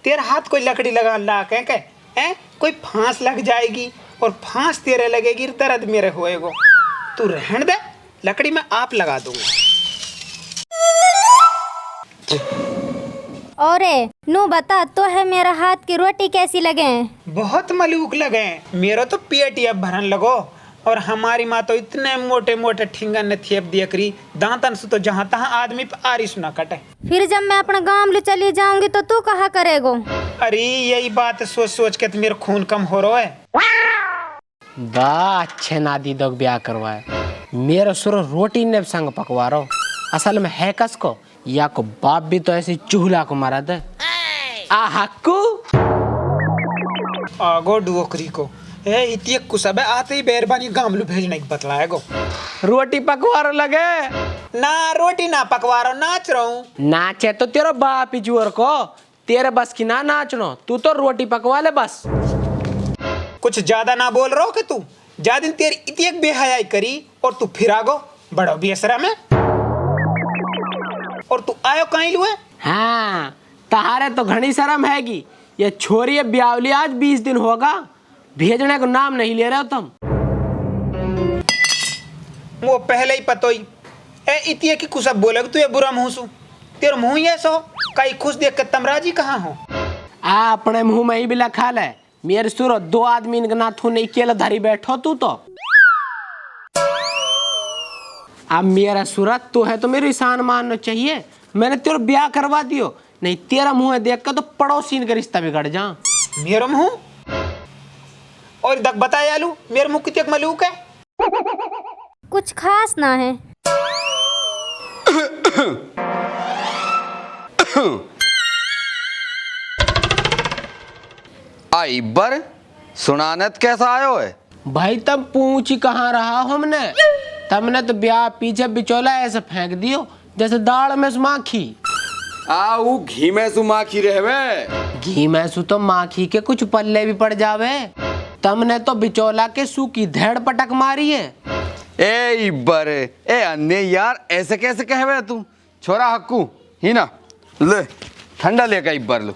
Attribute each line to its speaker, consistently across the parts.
Speaker 1: तेरा हाथ कोई लकड़ी लगा ला के हैं, कोई फांस लग जाएगी और फांस तेरे लगेगी, दर्द मेरे होएगो। तू रहन दे, लकड़ी में आप लगा दूंगा।
Speaker 2: औरे नू बता तो है मेरा हाथ की रोटी कैसी लगे?
Speaker 1: बहुत मलूक लगे, मेरा तो पेट अब भरन लगो। और हमारी माँ तो इतने मोटे मोटे ठिंगन ने थेप दिया करी, दांतन से तो जहाँ तहाँ आदमी पे आरी सुना कटे।
Speaker 2: फिर जब मैं अपना गांव ले चली जाऊंगी तो तू कहाँ करेगो?
Speaker 1: अरे यही बात सोच सोच के तो मेरा खून कम हो रहा है।
Speaker 3: बा अच्छे नादी दोग ब्याह करवाए, मेरा सुर रोटी ने संग पकवा रहा। असल में है कस को या को बाप भी तो ऐसे चूल्हा को मारा दे। आ हक्कू
Speaker 1: आगो डोकरी को ए इतिये कुसबे आते ही बेरबानी गामलू भेजने की बतलाए गो।
Speaker 3: रोटी पकवा लगे
Speaker 1: ना रोटी ना पकवा रहा, नाच रहा हूँ।
Speaker 3: नाचे तो तेरा बाप ही जोर को, तेरे बस की ना नाचनो, तू तो रोटी पकवा ले बस।
Speaker 1: कुछ ज्यादा ना बोल रहा हो कि तू ज्यादा दिन तेरी इतनी एक बेहयाई करी और तू फिर आगो बड़ो बेसरा में। और तू आयो कहीं लुए?
Speaker 3: हाँ तहारे तो घनी शर्म हैगी, ये छोरी ब्यावली आज 20 दिन होगा, भेजने को नाम नहीं ले रहे हो तुम।
Speaker 1: वो पहले ही पतो ही ए इतिये की कुछ बोले तू ये बुरा मुंह सु, तेरे मुंह ही ऐसा हो कहीं खुश देख के तमराजी कहाँ हो?
Speaker 3: आ अपने मुंह में ही भी लखा ले, मेरे सुरो 2 आदमी इनका नाथू नहीं केला धरी बैठो तू तो। अब मेरा सूरत तू है तो मेरी शान मानना चाहिए, मैंने तेरा ब्याह करवा दियो, नहीं तेरा मुंह देख कर तो पड़ोसी का रिश्ता बिगड़ जा।
Speaker 1: मेरा मुंह और दक बताए आलू मेरे मुंह कितने मलूक है?
Speaker 2: कुछ खास ना है।
Speaker 4: आई बर सुनानत कैसा आयो है
Speaker 3: भाई? तब पूछ ही कहाँ रहा हमने, तमने तो ब्याह पीछे बिचौला ऐसे फेंक दियो जैसे दाल में माखी।
Speaker 4: आऊ घी में सु माखी रहवे,
Speaker 3: घी में सु तो माखी के कुछ पल्ले भी पड़ जावे, तमने तो बिचौला के सु की धेड़ पटक मारी है।
Speaker 4: ए बर ए अन्य यार ऐसे कैसे कहवे तू? छोरा हक्कू ही ना ले ठंडा लेकर इब्बर लो,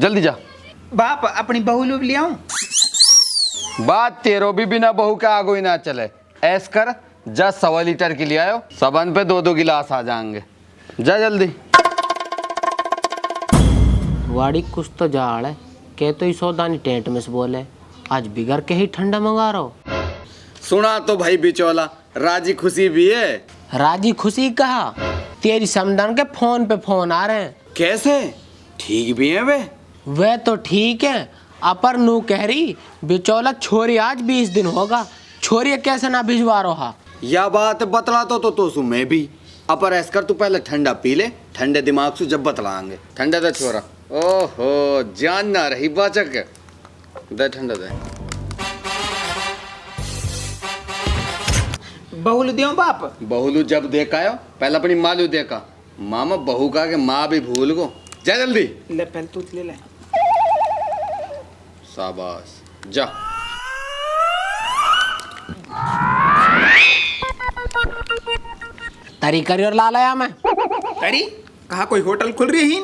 Speaker 4: जल्दी जा।
Speaker 1: बाप अपनी बहू लूब ले आऊं?
Speaker 4: बात तेरो भी बिना बहू के आगो ही ना चले, ऐस कर जा 1.25 लीटर के लिए आयो, सबन पे 2-2 गिलास आ जाएंगे, जा जल्दी।
Speaker 3: वाड़ी कुछ तो जाड़ है, कह तो सौदानी टेंट में से बोले, आज बिगड़ के ही ठंडा मंगा रहा हो।
Speaker 4: सुना तो भाई बिचौला राजी खुशी भी है।
Speaker 3: राजी खुशी कहा, तेरी समदान के फोन पे फोन आ रहे हैं।
Speaker 4: कैसे? ठीक भी है वे
Speaker 3: तो ठीक है, अपर नू कह रही बिचौला छोरी आज 20 दिन होगा, छोरी कैसे ना भिजवा रहा।
Speaker 4: या बात बतला तो सु मैं भी अपर ऐस कर, तू पहले ठंडा पी ले, ठंडे दिमाग से जब बतलाएंगे। ठंडा दे छोरा, ओहो जान ना रही बाचक, दे ठंडा दे।
Speaker 1: बहुलू दियो बाप?
Speaker 4: बहुलू जब देखा आयो पहले अपनी मालू देखा, मामा बहू का के माँ भी भूल गो, जा जल्दी।
Speaker 1: ले पहले तू ले ले।
Speaker 4: शाबाश जा।
Speaker 3: तरी करी और ला लाया मैं।
Speaker 1: अरे कहा कोई होटल खुल रही है?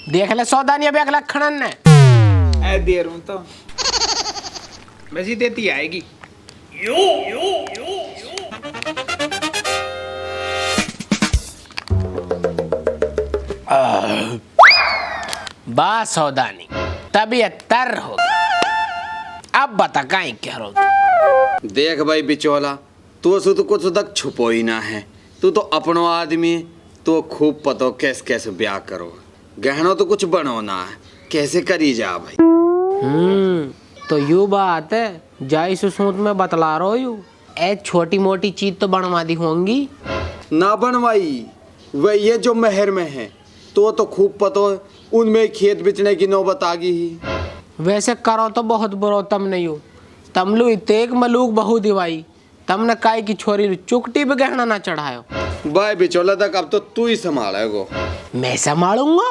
Speaker 3: देख ले सौदानिया भी अगला खड़न ने।
Speaker 1: ऐ दे रहा हूं तो वैसी देती आएगी।
Speaker 3: बा सौदानी तबीयत तर हो, अब बता काई कह रहा हो?
Speaker 4: देख भाई बिचौला, तू तो कुछ तक छुपो ही ना है, तू तो अपनो आदमी, तो खूब पतो कैसे कैसे ब्याह करो, गहनो तो कुछ बनो ना है, कैसे करी जा भाई।
Speaker 3: तो यू बात है, जाई से सूत में बतला रहा यू, ए छोटी मोटी चीज तो बनवा दी होंगी
Speaker 4: ना बनवाई, वह ये जो महर में है तो खूब पतो है, उनमें खेत बेचने की नौबत आ गई ही।
Speaker 3: वैसे करो तो बहुत बुरो तम नहीं हो, तमलू इतेक मलूक बहु दिवाई, तमने काय की छोरी चुकटी पे गहना ना चढ़ायो।
Speaker 4: भाई बिचौला तक अब तो तू ही संभालेगो।
Speaker 3: मैं संभालूंगा,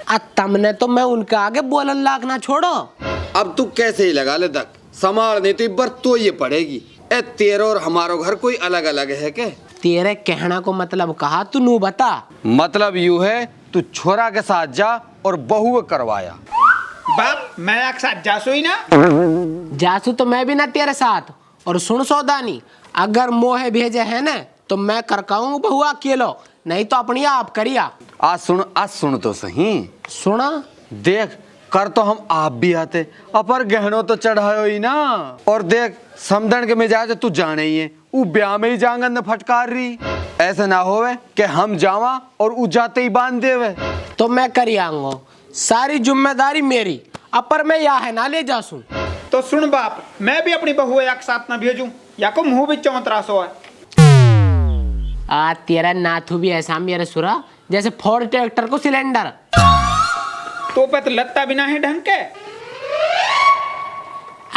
Speaker 3: अब तमने तो मैं उनके आगे बोलन लाग ना छोड़ो।
Speaker 4: अब तू कैसे ही लगा ले तक संभाल, नहीं तो इब्बर तो ये पड़ेगी। ए तेरा और हमारो घर कोई अलग अलग है के?
Speaker 3: तेरे कहना को मतलब कहा तू नू बता।
Speaker 4: मतलब यू है तू छोरा के साथ जा और बहू करवाया।
Speaker 1: बाप मैं एक साथ जासू ही ना।
Speaker 3: जासू तो मैं भी ना तेरे साथ। और सुन सौदानी, अगर मोहे भेजे है ना तो मैं करकाऊं बहु अकेलो, नहीं तो अपनी आप करिया।
Speaker 4: आज सुन तो सही।
Speaker 3: सुना
Speaker 4: देख कर तो हम आप भी आते, अपर गहनों तो चढ़ायो ही ना। और देख समदन के मिजाज तू जाने ही है, ऊ ब्याह में ही जांगन न फटकार रही। ऐसे ना होवे कि हम जावा और ऊ जाते ही बांध देवे।
Speaker 3: तो मैं करियांगो, सारी जिम्मेदारी मेरी, अपर मैं या है ना ले जासू।
Speaker 1: तो सुन बाप, मैं भी अपनी बहू एक साथ ना भेजूं, या को मुंह भी चौतरा सो है।
Speaker 3: आ तेरा नाथू भी ऐसा मेरे सुरा जैसे फोर्ड ट्रैक्टर को सिलेंडर।
Speaker 1: तो पे तो लगता भी ना है ढंग के।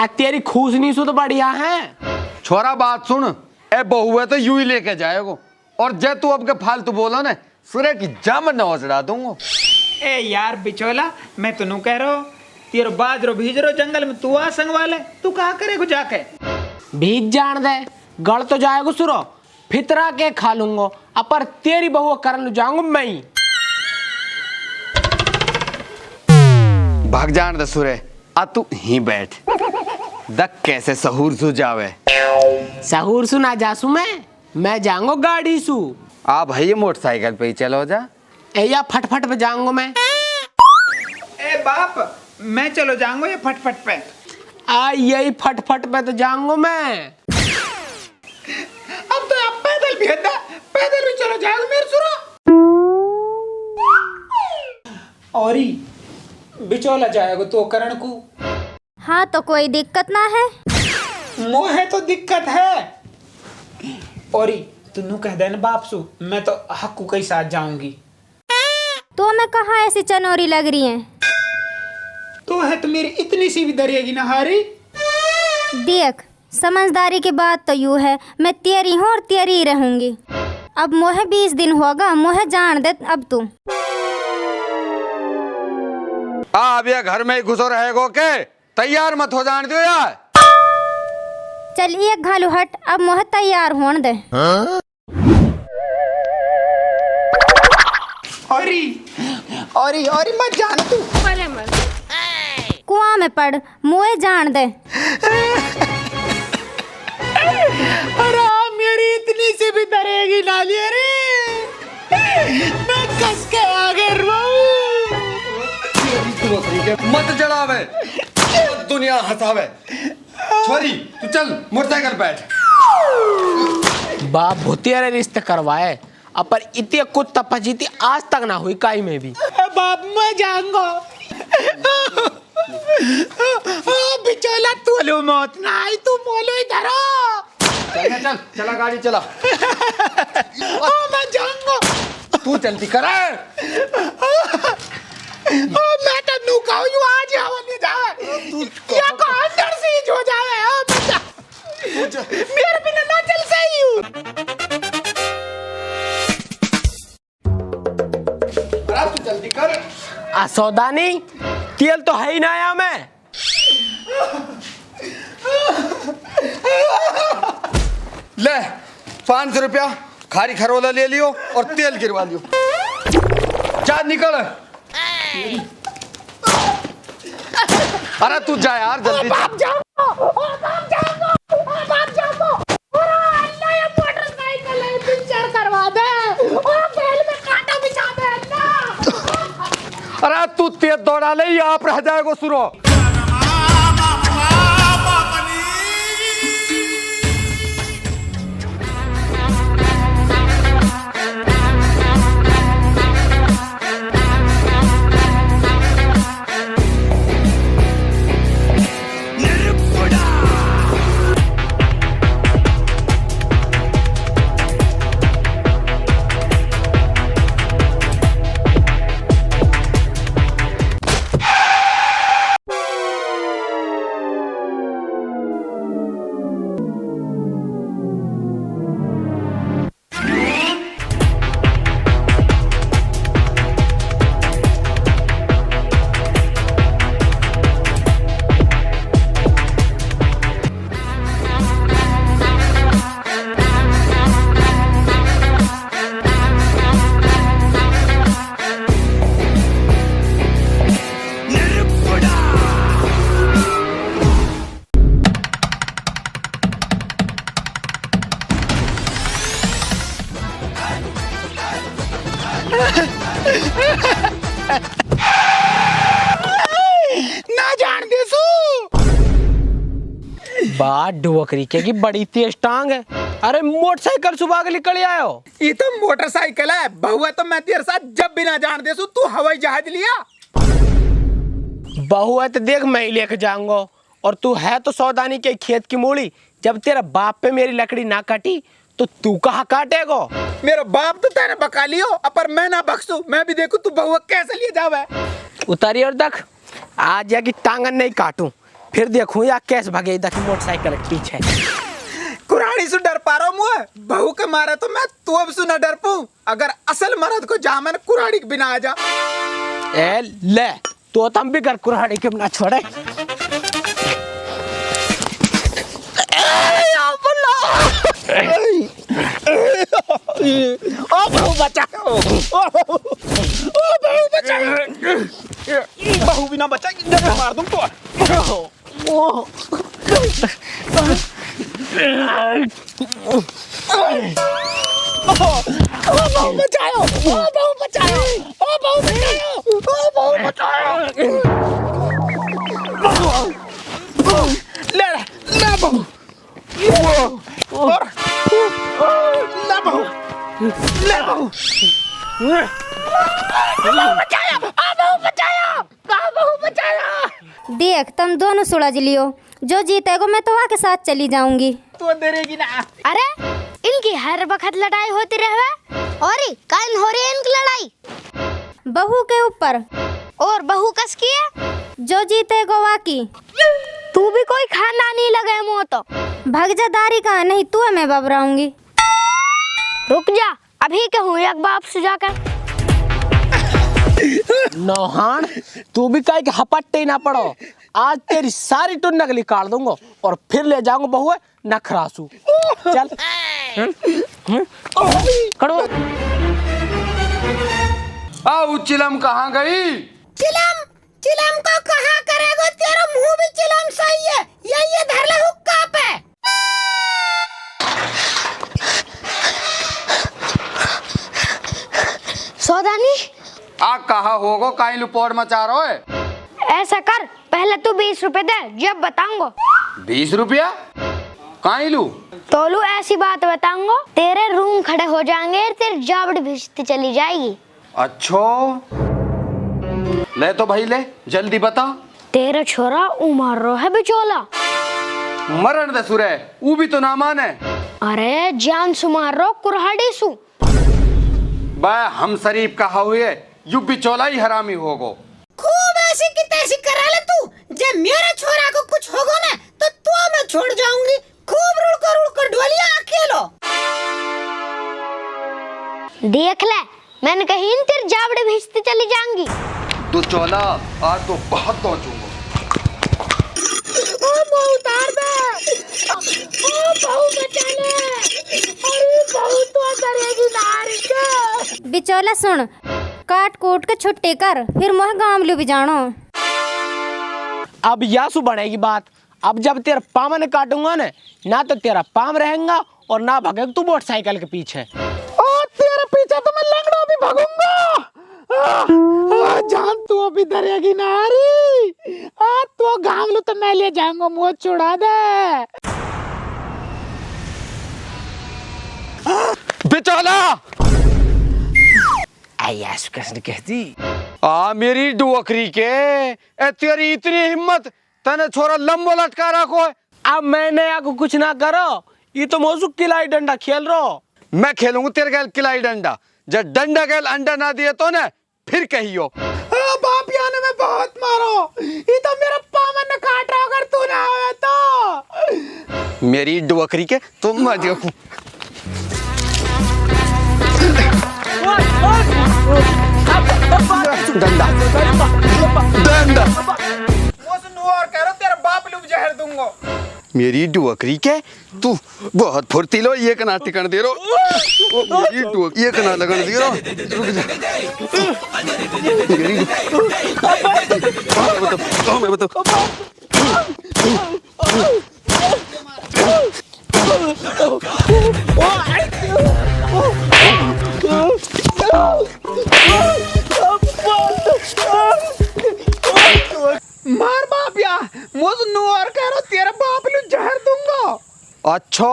Speaker 3: आ तेरी खूसनी सु तो बढ़िया है।
Speaker 4: छोरा बात सुन, ए बहू है तो यूं ही लेके जाएगो, और जे तू अब के फालतू बोलो ना सुरे की जामन न चढ़ा दूंगा।
Speaker 1: ए यार बिचौला, मैं तो नू कह रहा हूँ, तेरो बाजरो भीजरो जंगल में तू आ संग वाले, तू कहा करेगो जाके।
Speaker 3: भीज जान दे, गड़ तो जाएगो सुरो, फितरा के खा लूंगो, अपर तेरी बहू करन जाऊंगा मैं ही।
Speaker 4: भाग जान दे सुरे, आ तू ही बैठ। दक कैसे सहूर सु जावे।
Speaker 3: सहूर सु ना जासू मैं जाऊंगो गाड़ी सु।
Speaker 4: आ भाई ये मोटरसाइकिल पे ही चलो जा।
Speaker 3: ए या फटफट पे जाऊंगो मैं।
Speaker 1: ए बाप, मैं चलो जाऊंगा ये फटफट पे।
Speaker 3: आ यही फटफट पे तो जाऊंगो मैं।
Speaker 1: अब तो आप पैदल भी हदा, पैदल भी चलो जाओ मेरे सुरो। और ही बिचौला जाएगा तो करण को।
Speaker 2: हाँ तो कोई दिक्कत ना है।
Speaker 1: मोहे तो दिक्कत है। और ही तू कह देना बाप सु, मैं तो हक्कू के साथ जाऊंगी।
Speaker 2: तो मैं कहाँ ऐसी चनोरी लग रही है।
Speaker 1: तो है तो मेरी इतनी सी भी दरिएगी ना हारी।
Speaker 2: देख समझदारी की बात तो यूँ है, मैं तेरी हूँ और तेरी ही रहूंगी। अब मोहे 20 दिन होगा, मोहे जान दे अब तू।
Speaker 4: अब ये घर में ही घुसो रहेगो के, तैयार मत हो जान दो यार।
Speaker 2: चल एक घालू हट, अब मोहे तैयार होने दे।
Speaker 1: और मत जान तू।
Speaker 2: कुआं में पड़, मोहे जान दे।
Speaker 1: अरे मेरी इतनी सी भी दरिएगी नाली। अरे मैं कस के आगे
Speaker 4: मत जड़ावे, दुनिया हंसावे। छोरी तू चल मोटरसाइकिल बैठ।
Speaker 3: बाप भूतिया रिश्ते करवाए, अपर इतने कुछ तपजीती आज तक ना हुई काई में भी।
Speaker 1: बाप मैं जाऊंगा। बिचौला तू लो मौत ना आई, तू बोलो इधर
Speaker 4: चल चला गाड़ी चला।
Speaker 1: मैं जाऊंगा।
Speaker 4: तू चलती करे।
Speaker 1: मैं तो नुकाऊ यू आज हवाले जावे। क्या को अंदर से ही हो जावे। मेरे बिना ना चल सही हूँ। अब तू जल्दी कर।
Speaker 3: आ सौदानी, तेल तो है ही ना आया मैं।
Speaker 4: ले 500 रुपया खारी खरोला ले लियो और तेल गिरवा लियो। जा निकल। अरे तू जा यार जल्दी।
Speaker 1: बाप जाओ। बाप जाओ। बाप जाओ। अल्लाह ये मोटरसाइकिल है, पिक्चर करवा दे और बैल में कांटा बिछा दे अल्लाह।
Speaker 4: अरे तू तेज दौड़ा ले, आप रह जाएगो सुरो।
Speaker 1: ना जान दे सू।
Speaker 3: बात डुवकरी के की बड़ी तेज टांग है। अरे मोटरसाइकिल सुबह के निकल आयो।
Speaker 1: ये तो मोटरसाइकिल है, बहु है तो मैं तेरे साथ जब भी ना जान दे सू, तू हवाई जहाज लिया।
Speaker 3: बहू है तो देख मैं ही लेके जाऊंगा, और तू है तो सौदानी के खेत की मूली। जब तेरा बाप पे मेरी लकड़ी ना काटी तो तू कहाँ काटेगो?
Speaker 1: मेरा बाप तो तेरे बका लियो, अपर मैं ना बख्शू। मैं भी देखू तू बहुआ कैसे लिए जावे।
Speaker 3: उतारी और देख, आज या की टांगन नहीं काटूं, फिर देखूं या कैसे भागे इधर की मोटरसाइकिल के पीछे।
Speaker 1: कुराड़ी से डर पा रहा हूँ मुझे, बहू के मारे तो मैं तू अब से ना डर पाऊं। अगर असल मर्द को जा मैंने कुराड़ी के बिना आ जा।
Speaker 3: ए ले तो तुम भी कर कुराड़ी के बिना छोड़े।
Speaker 1: ओ बहू बचाओ, ओ बहू बचाओ, बहू बिना बचाएगी जब मार दूं तो। बहू बचाओ, ओ बहू बचाओ, ओ बहू बचाओ, ओ बहू बचाओ। ले ले बहू, और ले बहू, ले बहू, बहू बचाया, आ बहू बचाया, आ बहू बचाया।
Speaker 2: देख तुम दोनों सुलझ लियो, जो जीतेगो मैं तो के साथ चली जाऊंगी।
Speaker 1: तू डरेगी ना।
Speaker 5: अरे इनकी हर वक्त लड़ाई होती रहे, और कान हो रही है इनकी लड़ाई
Speaker 2: बहू के ऊपर,
Speaker 5: और बहू कस की है।
Speaker 2: जो जीतेगो वाकी।
Speaker 5: तू भी कोई खाना नहीं लगे मुँह तो।
Speaker 2: भगजादारी का नहीं तू मैं बबराऊंगी।
Speaker 5: रुक जा, अभी कहूँ एक बाप से जाकर।
Speaker 3: नौहान तू भी कहीं के हपट्टे ना पड़ो। आज तेरी सारी टुन्नक निकाल दूंगा और फिर ले जाऊंगा बहुए नखरासू। चल खड़ो।
Speaker 4: आओ चिलम कहाँ गई?
Speaker 1: चिलम, चिलम को कहाँ करेगो? तेरा मुंह भी चिलम सही है, ये धर ले हुक्का पे।
Speaker 5: सौदानी
Speaker 4: आ कहा होगो काई लुपोड़ मचा रहो है?
Speaker 5: ऐसा कर, पहले तू 20 रुपए दे, जब बताऊंगा।
Speaker 4: 20 रुपया काई लू?
Speaker 5: तोलू ऐसी बात बताऊंगा, तेरे रूम खड़े हो जाएंगे, तेरी जावड़ भिजती चली जाएगी।
Speaker 4: अच्छो ले तो भाई ले, जल्दी बता।
Speaker 5: तेरा छोरा उमर रो है बिचौला।
Speaker 4: मरण दे सुरे, वो भी तो ना माने।
Speaker 5: अरे जान सुमार रो कुरहाड़ी सु।
Speaker 4: बा हम शरीफ कहा हुए, यू बिचौला ही हरामी होगो।
Speaker 1: खूब ऐसी की तैसी करा ले तू। जब मेरे छोरा को कुछ होगा ना तो तू मैं छोड़ जाऊंगी। खूब रुड़ कर ढोलिया अकेलो।
Speaker 5: देख ले, मैंने कही न तेरी जावड़े भेजती चली जाऊंगी।
Speaker 4: तू चौला आज तो बहुत पहुंचूंगा।
Speaker 1: ओ बहू उतार दे, ओ बहू बचा ले। अरे बहू तो करेगी नारी के।
Speaker 2: बिचौला सुन, काट कूट के छुट्टी कर, फिर मोह गामलू भी जानो।
Speaker 3: अब यासु बढ़ेगी बात। अब जब तेरा पाम ने काटूंगा ना तो तेरा पाम रहेगा और ना भागेगा तू मोटरसाइकिल के पीछे।
Speaker 1: ओ तेरे पीछे तो मैं लंगड़ों भी भागूंगा। जान तू अभी डरेगी नारी। तो गामलू तो मैं ले जाऊंगा, मुँह छुड़ा दे।
Speaker 4: बिचौला
Speaker 3: यासु कैसे कहती?
Speaker 4: आ मेरी डुअकरी के, ए तेरी इतनी हिम्मत, तने छोरा लंबो लटका रखो है।
Speaker 3: अब मैंने आपको कुछ ना करो, ये तो मौजू किलाई डंडा खेल रहो।
Speaker 4: मैं खेलूंगा तेरे गैल किलाई डंडा। जब डंडा गैल अंडा ना दिए तो ना फिर कहियो।
Speaker 1: बाप याने में बहुत मारो, ये तो मेरा पामन ने काट रहा। अगर तू ना आवे तो
Speaker 4: मेरी डुअकरी के तुम मत देखो। डंडा डंडा
Speaker 1: और कह रहा तेरा बाप लुब जहर दूंगा।
Speaker 4: मेरी डुअकरी के तू बहुत फुर्तीलो, ये कना टिकन दे रो। मेरी डुअक ये कना लगन दे रो। रुक जा मेरी मैं बता अच्छा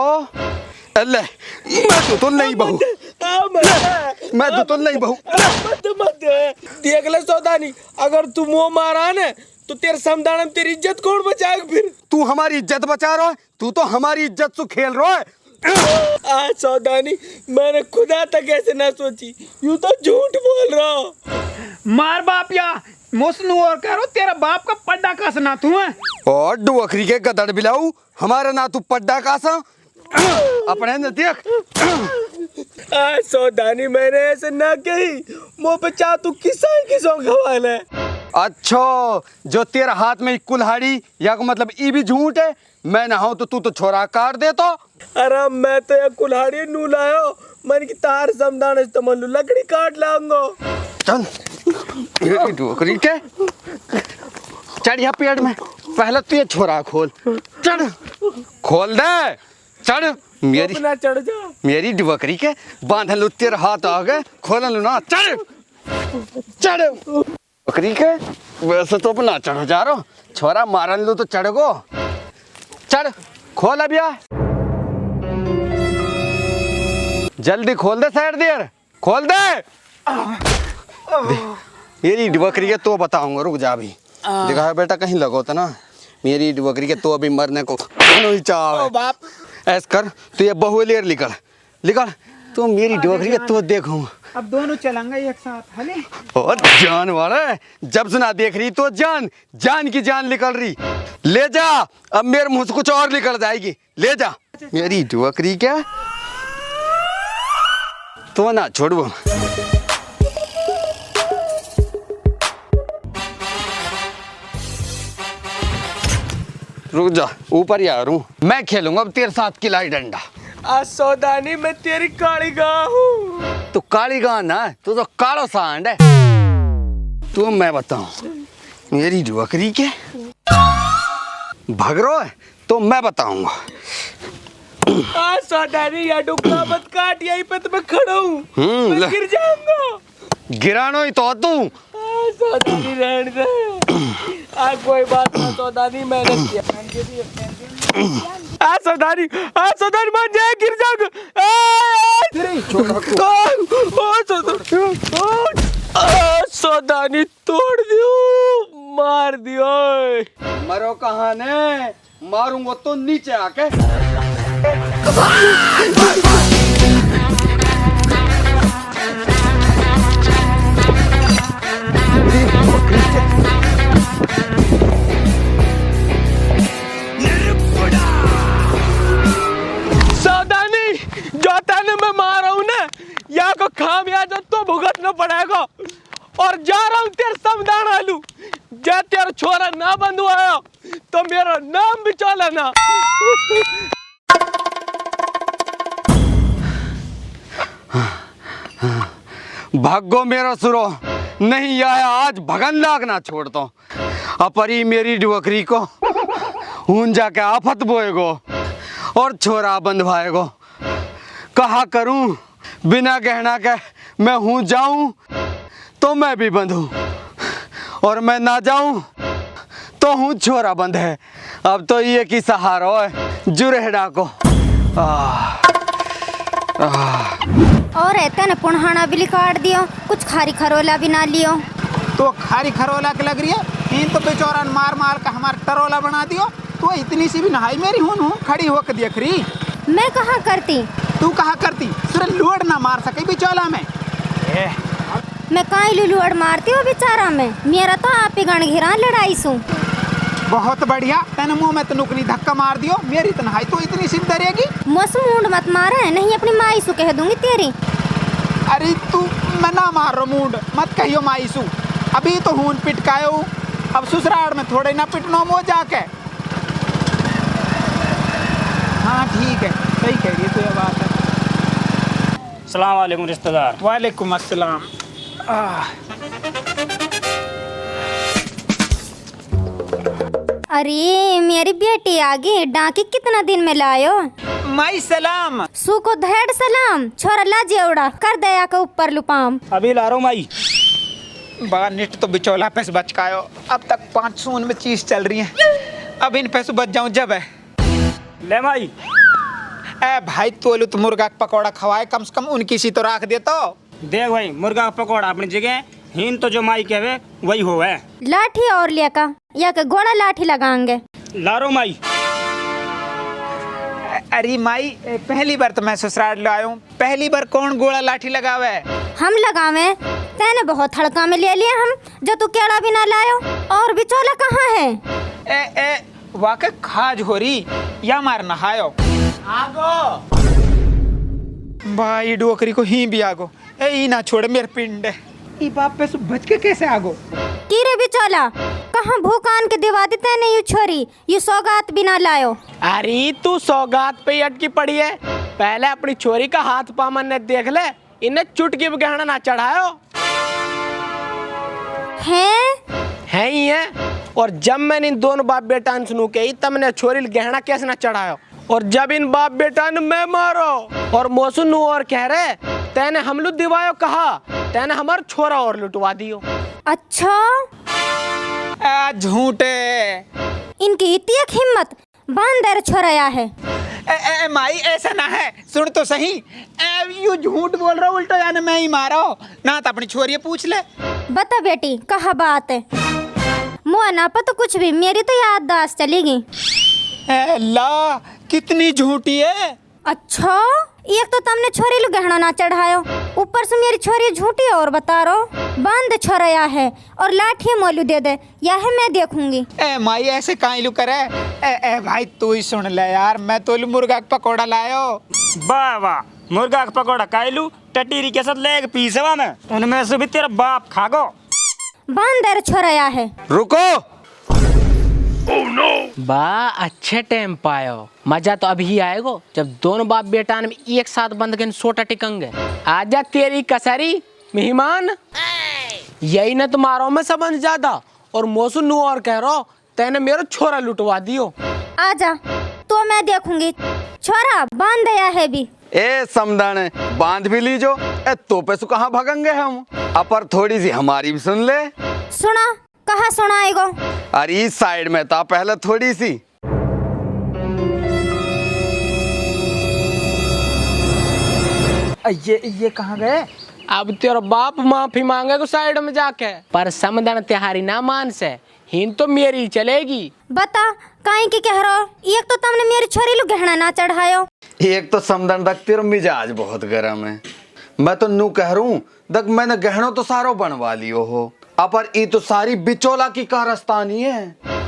Speaker 4: अल्ले मैं तो नहीं बहू, मैं तो नहीं बहू।
Speaker 3: मत देख ले सौदानी, अगर तू मुंह मारा न तो तेरे समदान में तेरी इज्जत कौन बचाएगा फिर?
Speaker 4: तू हमारी इज्जत बचा रहा है, तू तो हमारी इज्जत से खेल रहा है।
Speaker 3: आज सौदानी मैंने खुदा तक ऐसे ना सोची, यूं तो झूठ बोल रहा हूँ।
Speaker 1: मार बाप या मोसनू और करो तेरा बाप का पड्डा का सना तू है।
Speaker 4: और डुवखरी के गदड़ बिलाऊ, हमारा ना तू पड्डा कासा अपने न देख।
Speaker 3: आज सौदानी मैंने ऐसे ना कही, मुंह पे चाह तू किसों खवाल है।
Speaker 4: अच्छा जो तेरा हाथ में कुल्हाड़ी या को मतलब ई भी झूठ है, मैं ना हूं तो तू तो छोरा काट दे तो।
Speaker 3: अरे मैं तो ये कुल्हाड़ी नू लायो, मन की तार समदान इस्तेमाल लकड़ी काट लाऊंगा।
Speaker 4: चल ये डुवखरी के चढ़ यहाँ पेड़ में, पहले तू ये छोरा खोल, चढ़ खोल दे, चढ़ मेरी
Speaker 3: अपना चढ़ जा।
Speaker 4: मेरी डुवखरी के बांध लू, तेरे हाथ आ गए खोल लू ना, चढ़ चढ़ बकरी के। वैसे तो अपना चढ़ जा रहा, छोरा मारन लू तो चढ़ गो, चढ़ खोल अब यार, जल्दी खोल दे, साइड देर खोल दे। मेरी बकरी के तो बताऊंगा, रुक जा अभी। देखा बेटा कहीं लगो तो ना, मेरी बकरी के तो अभी मरने को ही चाह
Speaker 1: बाप
Speaker 4: ऐस कर, तू ये बहु लेर निकल निकल, तो मेरी बकरी के तो देखूं।
Speaker 1: अब दोनों चलेंगे एक साथ हले।
Speaker 4: और जान वाला जब सुना देख रही तो जान जान की जान निकल रही, ले जा अब मेरे मुंह से कुछ और निकल जाएगी, ले जा मेरी बकरी क्या तो ना छोड़ो। रुक जा, ऊपर ही आ रहा हूँ मैं, खेलूंगा अब तेरे साथ किलाई डंडा।
Speaker 3: आज सौदानी मैं तेरी काली गां हूँ।
Speaker 4: तू काली गां ना, तू तो कालो सांड है। तू मैं बताऊं मेरी बकरी के भग रहा है तो मैं बताऊंगा।
Speaker 3: आज सौदानी या डुक्का मत काट, यहीं पे तो मैं खड़ा हूँ, मैं गिर जाऊंगा।
Speaker 4: गिरानो ही तो तू।
Speaker 3: आज सौदानी रहने दे, आज कोई बात ना सौदानी, मैंने किया। आज सौदानी मान जाए, गिर जाऊंगा। सौदानी तोड़ दियो, मार दियो।
Speaker 4: मरो कहाँ ने, मारूंगा तो नीचे आके।
Speaker 3: सौदानी जो तेने मैं मार रहा हूँ ना, या को खामियाजा तो भुगतना पड़ेगा। और जा रहा हूँ तेरे समदान आलू, जब तेरा छोरा ना बंधु आया तो मेरा नाम भी चला ना।
Speaker 4: भागो मेरा सुरो, नहीं आया आज भगन लागना छोड़ता हूँ। अपरी मेरी बकरी को ऊन जाके आफत बोएगो और छोरा बंधवाएगो। कहा करूं बिना गहना के, मैं हूँ जाऊं तो मैं भी बंधूं, और मैं ना जाऊं तो हूँ छोरा बंध है। अब तो ये की सहारा है जुरेहड़ा को।
Speaker 2: और रहते न पुनहाना भी काट दियो, कुछ खारी खरोला भी ना लियो।
Speaker 1: तो खारी खरोला के लग रही है, इन तो बेचौरा मार मार का हमारा टरोला बना दियो। तो इतनी सी भी नहाई मेरी हूँ खड़ी होकर देख रही।
Speaker 2: मैं कहाँ करती,
Speaker 1: तू कहा करती, सिर्फ लुअड़ ना मार सके बिचौला में।
Speaker 2: मैं काई लुलुअड़ मारती हूँ बेचारा में, मेरा तो आप ही गण घिरा लड़ाई सू।
Speaker 1: बहुत बढ़िया, तेने मुंह में तो नुकनी धक्का मार दियो, मेरी तनहाई तो इतनी सिम डरेगी।
Speaker 2: मौसम मूड मत मारे, नहीं अपनी माई सु कह दूंगी तेरी।
Speaker 1: अरे तू मैं ना मार रो मूड मत कहियो माईसू, अभी तो हून पिटकायो, अब ससुराल में थोड़े ना पिटनो मो जाके। हाँ ठीक है, सही कह रही है तो ये बात है।
Speaker 6: सलाम वालेकुम रिश्तेदार।
Speaker 1: वालेकुम अस्सलाम।
Speaker 2: अरे मेरी बेटी आ गई, डांकी कितना दिन में लायो।
Speaker 1: माई सलाम।
Speaker 2: सू को धेड़ सलाम, छोरा ला जेवड़ा कर दया के ऊपर लुपाम।
Speaker 6: अभी ला रहा हूँ माई।
Speaker 1: बा निट तो बिचौला पैसे बच का आयो, अब तक 500 में चीज चल रही है, अब इन पैसों बच जाऊं जब है।
Speaker 6: ले माई
Speaker 7: ए भाई तोलू तो मुर्गा का पकौड़ा खवाए, कम से कम उनकी सी तो राख दे तो।
Speaker 6: देख भाई मुर्गा का पकौड़ा अपनी जगह, हीन तो जो माई कहवे वही हो है।
Speaker 2: लाठी और लेका या के घोड़ा लाठी लगाएंगे।
Speaker 6: लारो माई।
Speaker 7: अरे माई पहली बार तो मैं ससुराल लाया हूँ, पहली बार कौन गोला लाठी लगावे?
Speaker 2: हम लगावे, तेने बहुत हड़का में ले लिया हम, जो तू केड़ा भी ना लायो। और बिचौला कहाँ है?
Speaker 7: ए वाकई खाज हो रही या मार नहायो
Speaker 3: आगो
Speaker 7: भाई डोकरी को ही भी आगो। ए ई ना छोड़ मेरे पिंड, ई बाप पे से बच के कैसे आगो?
Speaker 2: कीरे बिचौला कहाँ भूकान के दिवा दी तेने यू छोरी, यू सौगात भी ना लायो।
Speaker 3: अरे तू सौगात पे ही अटकी पड़ी है। पहले अपनी छोरी का हाथ पामन ने देख ले, इन्हें चुटकी भी गहना ना चढ़ायो है ही है। और जब मैंने इन दोनों बाप बेटा ने सुनू के तब मैंने छोरी गहना कैसे ना चढ़ायो। और जब इन बाप बेटा ने मैं मारो और मौसू और कह रहे तेने हम लुट दिवायो कहा, तेने हमार छोरा और लुटवा दियो।
Speaker 2: अच्छा
Speaker 7: झूठे
Speaker 2: इनकी इतनी एक हिम्मत, बांदर छोराया है।
Speaker 7: ए माई ऐसा ना है, सुन तो सही। यू झूठ बोल रहा उल्टा, यानी मैं ही मारो ना तो अपनी छोरी पूछ ले।
Speaker 2: बता बेटी कहा बात है? मुआ ना पता कुछ भी, मेरी तो याददाश्त चलेगी।
Speaker 7: ला कितनी झूठी है।
Speaker 2: अच्छा एक तो तुमने छोरी लो गहना ना चढ़ायो, ऊपर से मेरी छोरी झूठी और बता रो बांध छोराया है और लाठी मोलू दे दे, या है मैं देखूंगी।
Speaker 7: ए माई ऐसे काहे लू करे? ए भाई तू ही सुन ले यार, मैं तो मुर्गा का पकौड़ा लायो।
Speaker 6: वाह वाह, मुर्गा का पकौड़ा कायलू टटीरी के साथ लेग पीसवा में, उनमें से भी तेरा बाप खागो।
Speaker 2: बांदर छोराया है।
Speaker 4: रुको।
Speaker 3: बा अच्छे टाइम पायो, मजा तो अभी आएगो जब दोनों बाप बेटा ने एक साथ बंद के सोटा टिकंगे। आजा तेरी कसरी मेहमान, यही न तुम्हारो में समझ ज्यादा और मौसू नू और कह रहा तेने मेरा छोरा लुटवा दियो।
Speaker 2: आजा तो मैं देखूंगी, छोरा बांध दिया है भी।
Speaker 4: ए समदाने बांध भी लीजो। ए तो पे सु कहाँ भगेंगे हम, अपर थोड़ी सी हमारी भी सुन ले।
Speaker 2: सुना कहाँ सुनाएगो?
Speaker 4: अरे इस साइड में था पहले थोड़ी सी।
Speaker 7: ये कहाँ गए?
Speaker 3: अब तेरा बाप माफी मांगेगा साइड में जाके, पर समदन तिहारी ना मान से हिन तो मेरी चलेगी।
Speaker 2: बता काहे की कह रहा? एक तो तुमने मेरी छोरी लो गहना ना चढ़ायो,
Speaker 4: एक तो समदन दक तेरा मिजाज बहुत गर्म है। मैं तो नू कह रहा हूँ दक मैंने गहनों तो सारो बनवा लियो हो, अपर ई तो सारी बिचौला की कारस्तानी है।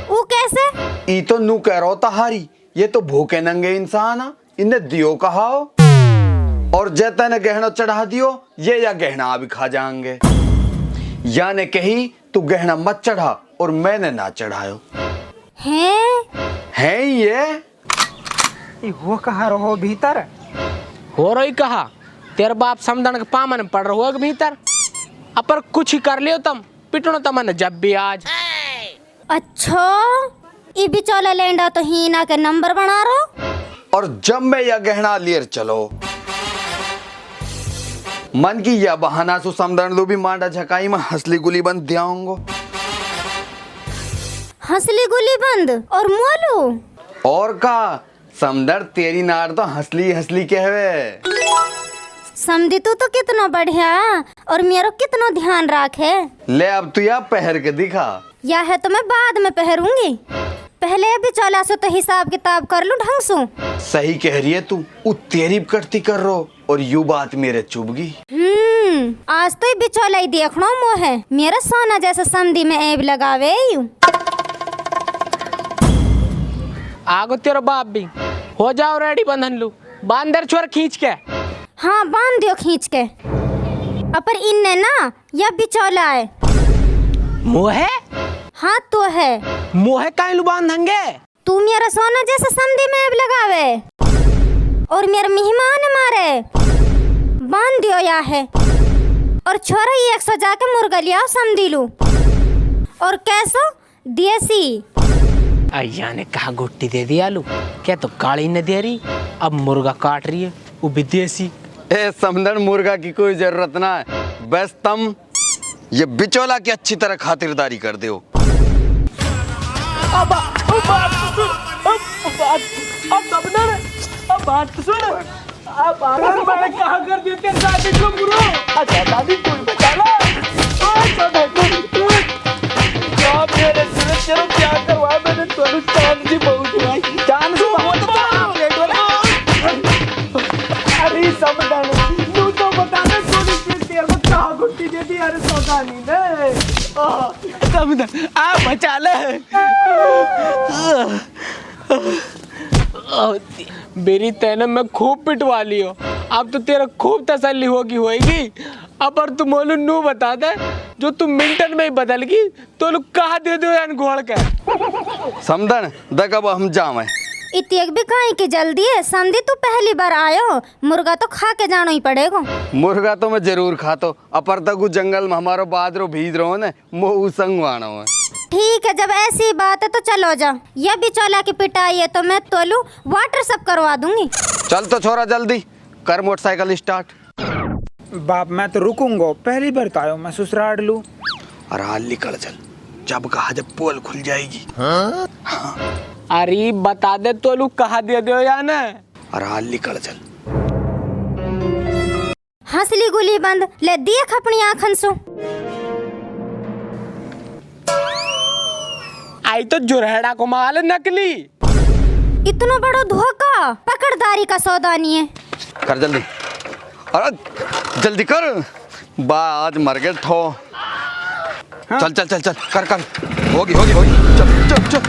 Speaker 2: वो कैसे?
Speaker 4: ई तो नू कह रहा होता हारी, ये तो भूखे नंगे इंसान है, इन्हें दियो कहाओ और जैता ने गहना चढ़ा दियो ये या गहना भी खा जाएंगे। या ने कही तू गहना मत चढ़ा और मैंने ना चढ़ायो। है ये
Speaker 7: हो कहाँ रहो भीतर?
Speaker 3: हो रही कहा तेरे बाप समदन के पामन पड़ रहा होगा भीतर, अपर कुछ ही कर लियो तुम पिटनो तमन जब भी आज।
Speaker 2: अच्छा ये बिचौला लेंडा तो हीना के नंबर बना रो।
Speaker 4: और जब मैं यह गहना लियर चलो मन की यह बहाना सु समदन दो भी मांडा झकाई में हंसली गुली बंद दियाऊंगो।
Speaker 2: हंसली गुली बंद और मोलू
Speaker 4: और का समदर तेरी नार तो हंसली हंसली कहवे।
Speaker 2: समझी तू तो कितना बढ़िया और मेरा कितना ध्यान राखे।
Speaker 4: ले अब तू या पहर के दिखा।
Speaker 2: या है तो मैं बाद में पहरूंगी, पहले अभी चौला से तो हिसाब किताब कर लूं ढंग से।
Speaker 4: सही कह रही है तू, वो तेरी करती कर रो और यू बात मेरे चुभगी।
Speaker 2: आज तो बिचौला ही देखना मोह है, मेरा सोना जैसा समधी में ऐब लगावे यू।
Speaker 3: आगो तेरा बाप भी हो जाओ रेडी, बंधन लू बांदर छोर खींच के।
Speaker 2: हाँ बांध दियो खींच के, अपर इनने ना या बिचौला है।
Speaker 3: मोहे
Speaker 2: हाँ तो है,
Speaker 3: मोहे काहे लू बांधेंगे?
Speaker 2: तू मेरा सोना जैसा समधी में ऐब लगावे और मेरा मेहमान मारे, बांध दियो या है। और छोरा ये 100 जाके मुर्गा लिया समधी लू और कैसो देसी।
Speaker 3: अय्या ने कहा गुट्टी दे दी आलू, क्या तो काली ने दे रही, अब मुर्गा काट रही है वो विदेशी।
Speaker 4: ए समदन मुर्गा की कोई जरूरत ना है, बस तुम ये बिचौला की अच्छी तरह खातिरदारी कर दो।
Speaker 3: अब
Speaker 1: बात तो सुन। आप आगे मैंने कहा कर दिया तेरे दादी को बुरो। अच्छा दादी कोई बचा ला। क्या मेरे सुन चलो क्या करवा मैंने तो चांद जी बहुत हुआ। चांद से बहुत अरे समझाने तू तो बता दे थोड़ी सी तेरे को कहाँ गुट्टी दे दी अरे सौदानी ने समझा आ बचा ले
Speaker 3: मेरी तैने में खूब पिटवा लियो, अब तो तेरा खूब तसल्ली होगी। अब और तू मोलू नू बता दे जो तू मिनटन में ही बदल गई तो लोग कहा दे दो यान घोड़ के
Speaker 4: समझन देख अब हम जावे
Speaker 2: इतनी भी कहीं की जल्दी है समझी तू पहली बार आयो मुर्गा तो खा के जाना ही पड़ेगा।
Speaker 4: मुर्गा तो मैं जरूर खातो अपर तक जंगल में हमारो बादरो भीज रहो ने मोह संग आना है।
Speaker 2: ठीक है जब ऐसी बात है तो चलो जा, ये भी चौला की पिटाई है तो मैं तोलू वाटर सब करवा दूंगी।
Speaker 4: चल तो छोरा जल्दी कर मोटरसाइकिल स्टार्ट।
Speaker 7: बाप मैं तो रुकूंगा, पहली बार तो आयो मैं ससुराल लूं।
Speaker 4: अरे हाल निकल चल जब कहा जब पोल खुल जाएगी।
Speaker 3: अरे बता दे तो लोग कहा दे दो या ना।
Speaker 4: अरे हाल निकल चल।
Speaker 2: हंसली गुली बंद ले देख अपनी आँखन सो।
Speaker 3: आई तो जुरहड़ा को माल नकली।
Speaker 2: इतना बड़ा धोखा पकड़दारी का सौदा नहीं है।
Speaker 4: कर जल्दी, अरे जल्दी कर बा आज मर गए ठो। चल चल चल चल कर कर होगी होगी होगी चल चल चल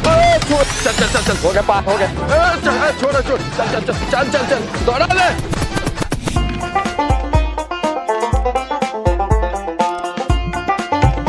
Speaker 4: भाई चल चल चल चल हो गया पार हो गया छोड़ छोड़ चल चल चल चल चल चल दौड़ा ले।